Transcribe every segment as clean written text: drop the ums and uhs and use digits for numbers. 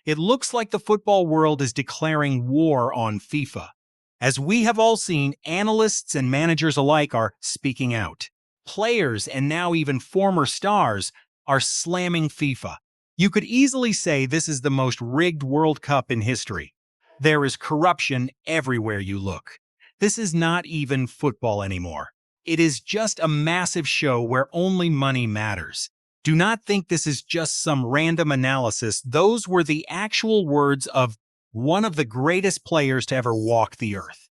it looks like the football world is declaring war on FIFA. As we have all seen, analysts and managers alike are speaking out. Players, and now even former stars, are slamming FIFA. You could easily say this is the most rigged World Cup in history. There is corruption everywhere you look. This is not even football anymore. It is just a massive show where only money matters. Do not think this is just some random analysis. Those were the actual words of one of the greatest players to ever walk the earth.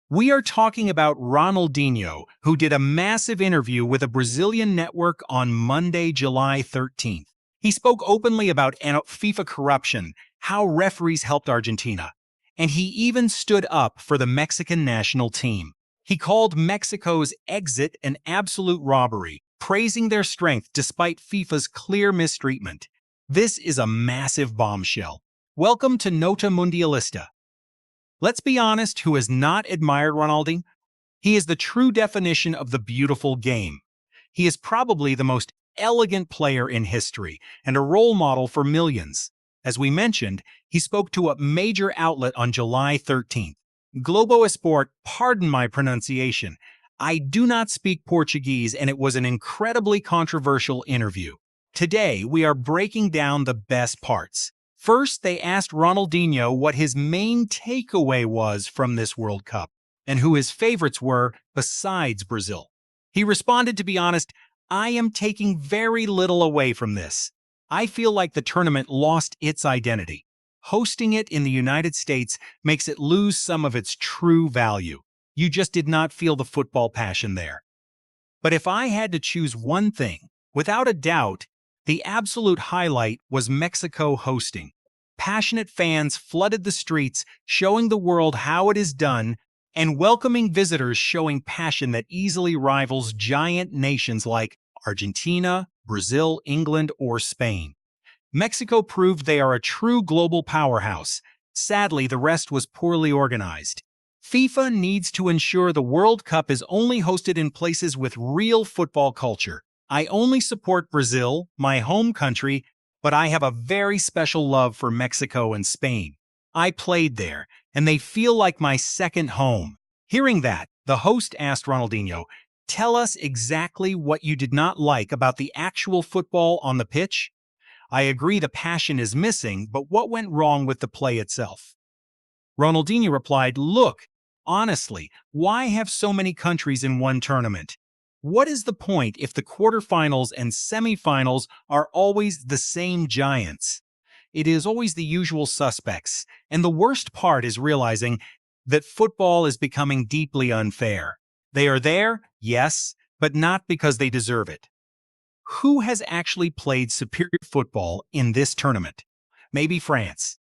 We are talking about Ronaldinho, who did a massive interview with a Brazilian network on Monday, July 13th. He spoke openly about FIFA corruption, how referees helped Argentina, and he even stood up for the Mexican national team. He called Mexico's exit an absolute robbery, praising their strength despite FIFA's clear mistreatment. This is a massive bombshell. Welcome to Nota Mundialista. Let's be honest, who has not admired Ronaldinho? He is the true definition of the beautiful game. He is probably the most elegant player in history and a role model for millions. As we mentioned, he spoke to a major outlet on July 13th. Globo Esporte, pardon my pronunciation. I do not speak Portuguese, and it was an incredibly controversial interview. Today, we are breaking down the best parts. First, they asked Ronaldinho what his main takeaway was from this World Cup, and who his favorites were besides Brazil. He responded, "To be honest, I am taking very little away from this. I feel like the tournament lost its identity. Hosting it in the United States makes it lose some of its true value. You just did not feel the football passion there. But if I had to choose one thing, without a doubt, the absolute highlight was Mexico hosting. Passionate fans flooded the streets, showing the world how it is done, and welcoming visitors showing passion that easily rivals giant nations like Argentina, Brazil, England, or Spain. Mexico proved they are a true global powerhouse. Sadly, the rest was poorly organized. FIFA needs to ensure the World Cup is only hosted in places with real football culture. I only support Brazil, my home country, but I have a very special love for Mexico and Spain. I played there, and they feel like my second home." Hearing that, the host asked Ronaldinho, "Tell us exactly what you did not like about the actual football on the pitch." "I agree the passion is missing, but what went wrong with the play itself?" Ronaldinho replied, "Look, honestly, why have so many countries in one tournament? What is the point if the quarterfinals and semifinals are always the same giants? It is always the usual suspects, and the worst part is realizing that football is becoming deeply unfair. They are there, yes, but not because they deserve it. Who has actually played superior football in this tournament? Maybe France.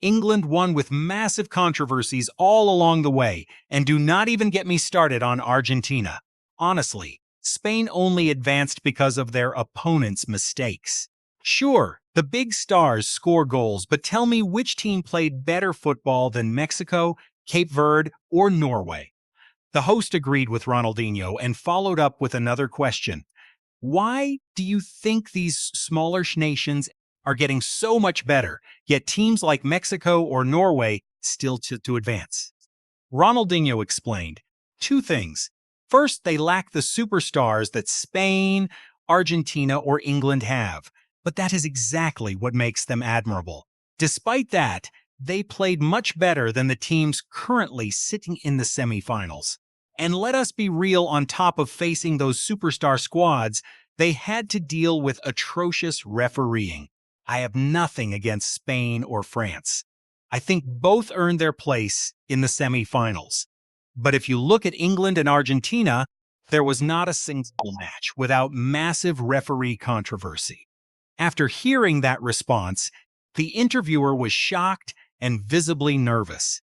England won with massive controversies all along the way, and do not even get me started on Argentina. Honestly, Spain only advanced because of their opponents' mistakes. Sure, the big stars score goals, but tell me which team played better football than Mexico, Cape Verde, or Norway?" The host agreed with Ronaldinho and followed up with another question. "Why do you think these smaller nations are getting so much better, yet teams like Mexico or Norway still to advance?" Ronaldinho explained, "Two things. First, they lack the superstars that Spain, Argentina, or England have, but that is exactly what makes them admirable. Despite that, they played much better than the teams currently sitting in the semifinals. And let us be real, on top of facing those superstar squads, they had to deal with atrocious refereeing. I have nothing against Spain or France. I think both earned their place in the semifinals. But if you look at England and Argentina, there was not a single match without massive referee controversy." After hearing that response, the interviewer was shocked and visibly nervous.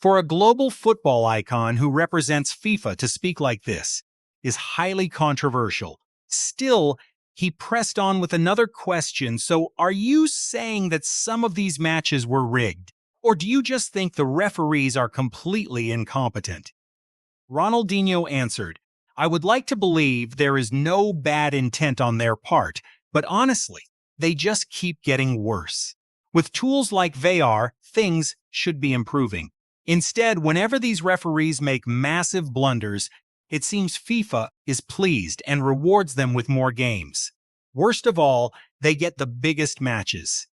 For a global football icon who represents FIFA to speak like this is highly controversial. Still, he pressed on with another question. "So are you saying that some of these matches were rigged? Or do you just think the referees are completely incompetent?" Ronaldinho answered, "I would like to believe there is no bad intent on their part, but honestly, they just keep getting worse. With tools like VAR, things should be improving. Instead, whenever these referees make massive blunders, it seems FIFA is pleased and rewards them with more games. Worst of all, they get the biggest matches.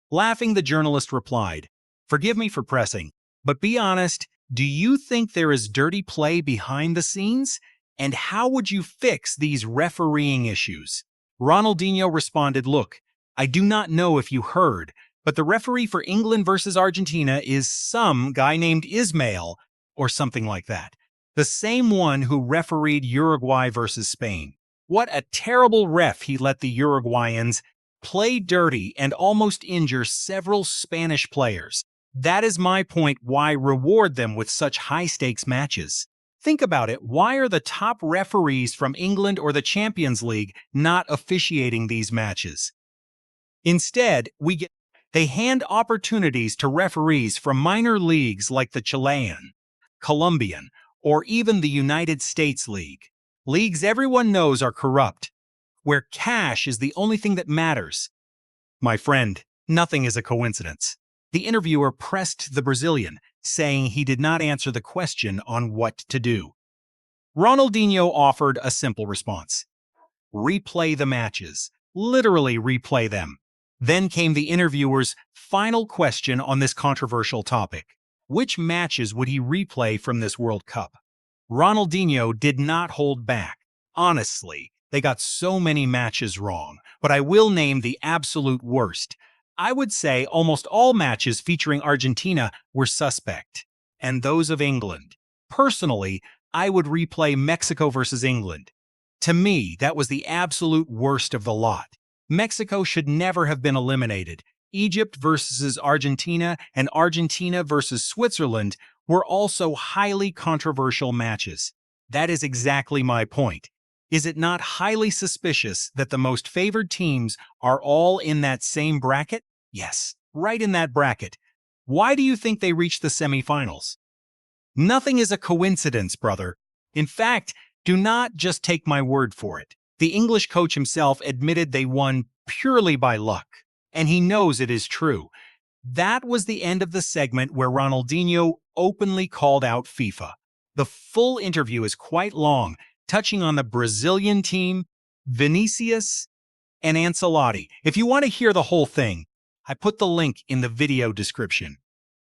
Laughing, the journalist replied, "Forgive me for pressing, but be honest, do you think there is dirty play behind the scenes? And how would you fix these refereeing issues?" Ronaldinho responded, "Look, I do not know if you heard, but the referee for England versus Argentina is some guy named Ismail, or something like that. The same one who refereed Uruguay versus Spain. What a terrible ref he let the Uruguayans play dirty and almost injure several Spanish players. That is my point, why reward them with such high-stakes matches. Think about it, why are the top referees from England or the Champions League not officiating these matches? Instead, they hand opportunities to referees from minor leagues like the Chilean, Colombian, or even the United States League. Leagues everyone knows are corrupt, where cash is the only thing that matters. My friend, nothing is a coincidence. The interviewer pressed the Brazilian, saying he did not answer the question on what to do. Ronaldinho offered a simple response. Replay the matches. Literally replay them. Then came the interviewer's final question on this controversial topic. Which matches would he replay from this World Cup? Ronaldinho did not hold back. Honestly, they got so many matches wrong, but I will name the absolute worst. I would say almost all matches featuring Argentina were suspect, and those of England. Personally, I would replay Mexico versus England. To me, that was the absolute worst of the lot. Mexico should never have been eliminated. Egypt versus Argentina and Argentina versus Switzerland were also highly controversial matches. That is exactly my point. Is it not highly suspicious that the most favored teams are all in that same bracket? Yes, right in that bracket. Why do you think they reached the semifinals? Nothing is a coincidence, brother. In fact, do not just take my word for it. The English coach himself admitted they won purely by luck, and he knows it is true. That was the end of the segment where Ronaldinho openly called out FIFA. The full interview is quite long, touching on the Brazilian team, Vinicius, and Ancelotti. If you want to hear the whole thing, I put the link in the video description.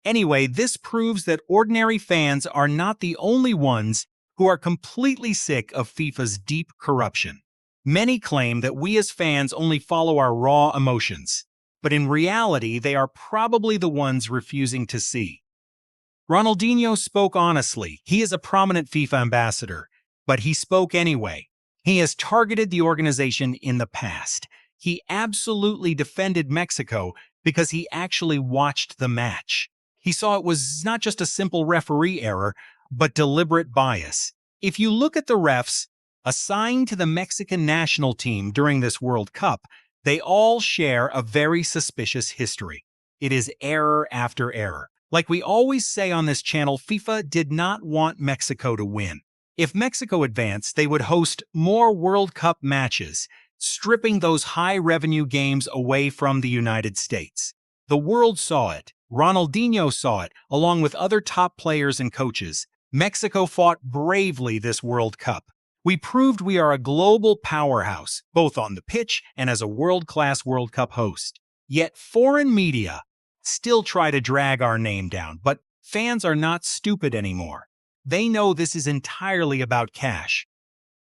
Anyway, this proves that ordinary fans are not the only ones who are completely sick of FIFA's deep corruption. Many claim that we as fans only follow our raw emotions, but in reality, they are probably the ones refusing to see. Ronaldinho spoke honestly. He is a prominent FIFA ambassador, but he spoke anyway. He has targeted the organization in the past. He absolutely defended Mexico because he actually watched the match. He saw it was not just a simple referee error, but deliberate bias. If you look at the refs assigned to the Mexican national team during this World Cup, they all share a very suspicious history. It is error after error. Like we always say on this channel, FIFA did not want Mexico to win. If Mexico advanced, they would host more World Cup matches, stripping those high-revenue games away from the United States. The world saw it. Ronaldinho saw it, along with other top players and coaches. Mexico fought bravely this World Cup. We proved we are a global powerhouse, both on the pitch and as a world-class World Cup host. Yet foreign media still try to drag our name down, but fans are not stupid anymore. They know this is entirely about cash.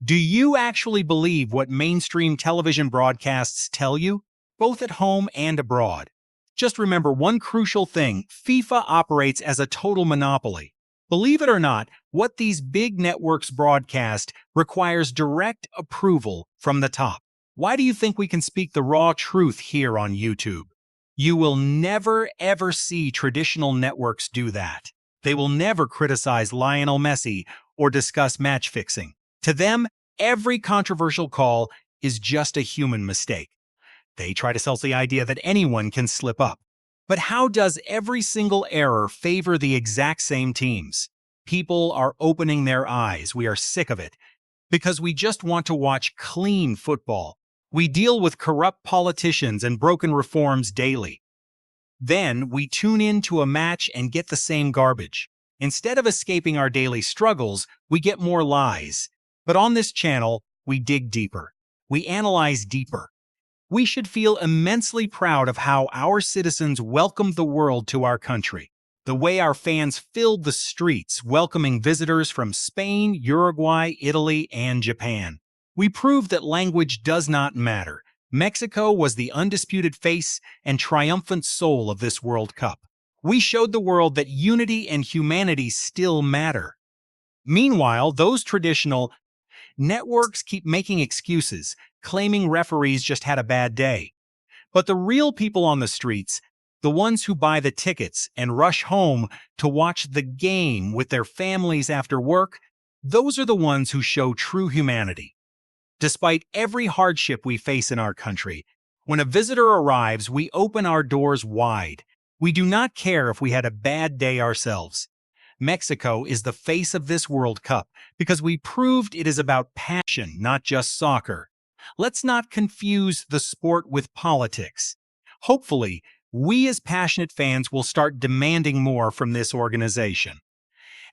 Do you actually believe what mainstream television broadcasts tell you, both at home and abroad? Just remember one crucial thing: FIFA operates as a total monopoly. Believe it or not, what these big networks broadcast requires direct approval from the top. Why do you think we can speak the raw truth here on YouTube? You will never ever see traditional networks do that. They will never criticize Lionel Messi or discuss match fixing. To them, every controversial call is just a human mistake. They try to sell the idea that anyone can slip up. But how does every single error favor the exact same teams? People are opening their eyes. We are sick of it. Because we just want to watch clean football. We deal with corrupt politicians and broken reforms daily. Then we tune in to a match and get the same garbage. Instead of escaping our daily struggles, we get more lies. But on this channel, we dig deeper. We analyze deeper. We should feel immensely proud of how our citizens welcomed the world to our country. The way our fans filled the streets, welcoming visitors from Spain, Uruguay, Italy, and Japan. We proved that language does not matter. Mexico was the undisputed face and triumphant soul of this World Cup. We showed the world that unity and humanity still matter. Meanwhile, those traditional networks keep making excuses, claiming referees just had a bad day. But the real people on the streets, the ones who buy the tickets and rush home to watch the game with their families after work, those are the ones who show true humanity. Despite every hardship we face in our country, when a visitor arrives, we open our doors wide. We do not care if we had a bad day ourselves. Mexico is the face of this World Cup because we proved it is about passion, not just soccer. Let's not confuse the sport with politics. Hopefully, we as passionate fans will start demanding more from this organization.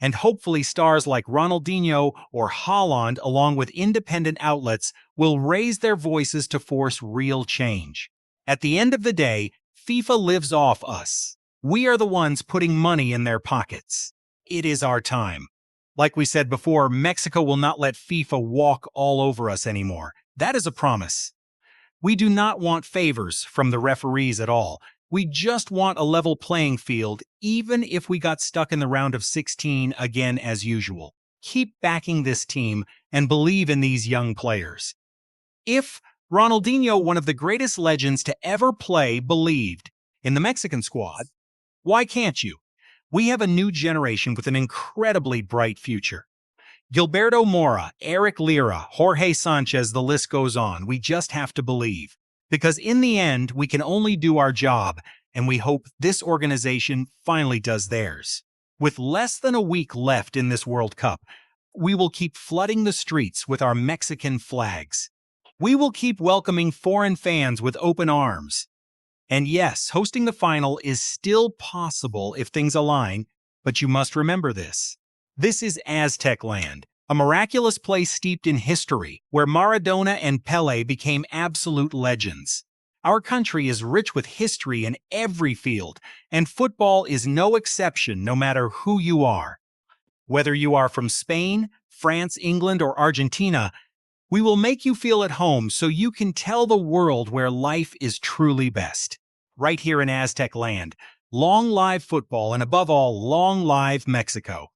And hopefully stars like Ronaldinho or Haaland, along with independent outlets, will raise their voices to force real change. At the end of the day, FIFA lives off us. We are the ones putting money in their pockets. It is our time. Like we said before, Mexico will not let FIFA walk all over us anymore. That is a promise. We do not want favors from the referees at all. We just want a level playing field, even if we got stuck in the round of 16 again as usual. Keep backing this team and believe in these young players. If Ronaldinho, one of the greatest legends to ever play, believed in the Mexican squad, why can't you? We have a new generation with an incredibly bright future. Gilberto Mora, Eric Lira, Jorge Sanchez, the list goes on. We just have to believe. Because in the end, we can only do our job, and we hope this organization finally does theirs. With less than a week left in this World Cup, we will keep flooding the streets with our Mexican flags. We will keep welcoming foreign fans with open arms. And yes, hosting the final is still possible if things align, but you must remember this. This is Aztec land, a miraculous place steeped in history, where Maradona and Pelé became absolute legends. Our country is rich with history in every field, and football is no exception no matter who you are. Whether you are from Spain, France, England, or Argentina, we will make you feel at home so you can tell the world where life is truly best. Right here in Aztec land, long live football, and above all, long live Mexico.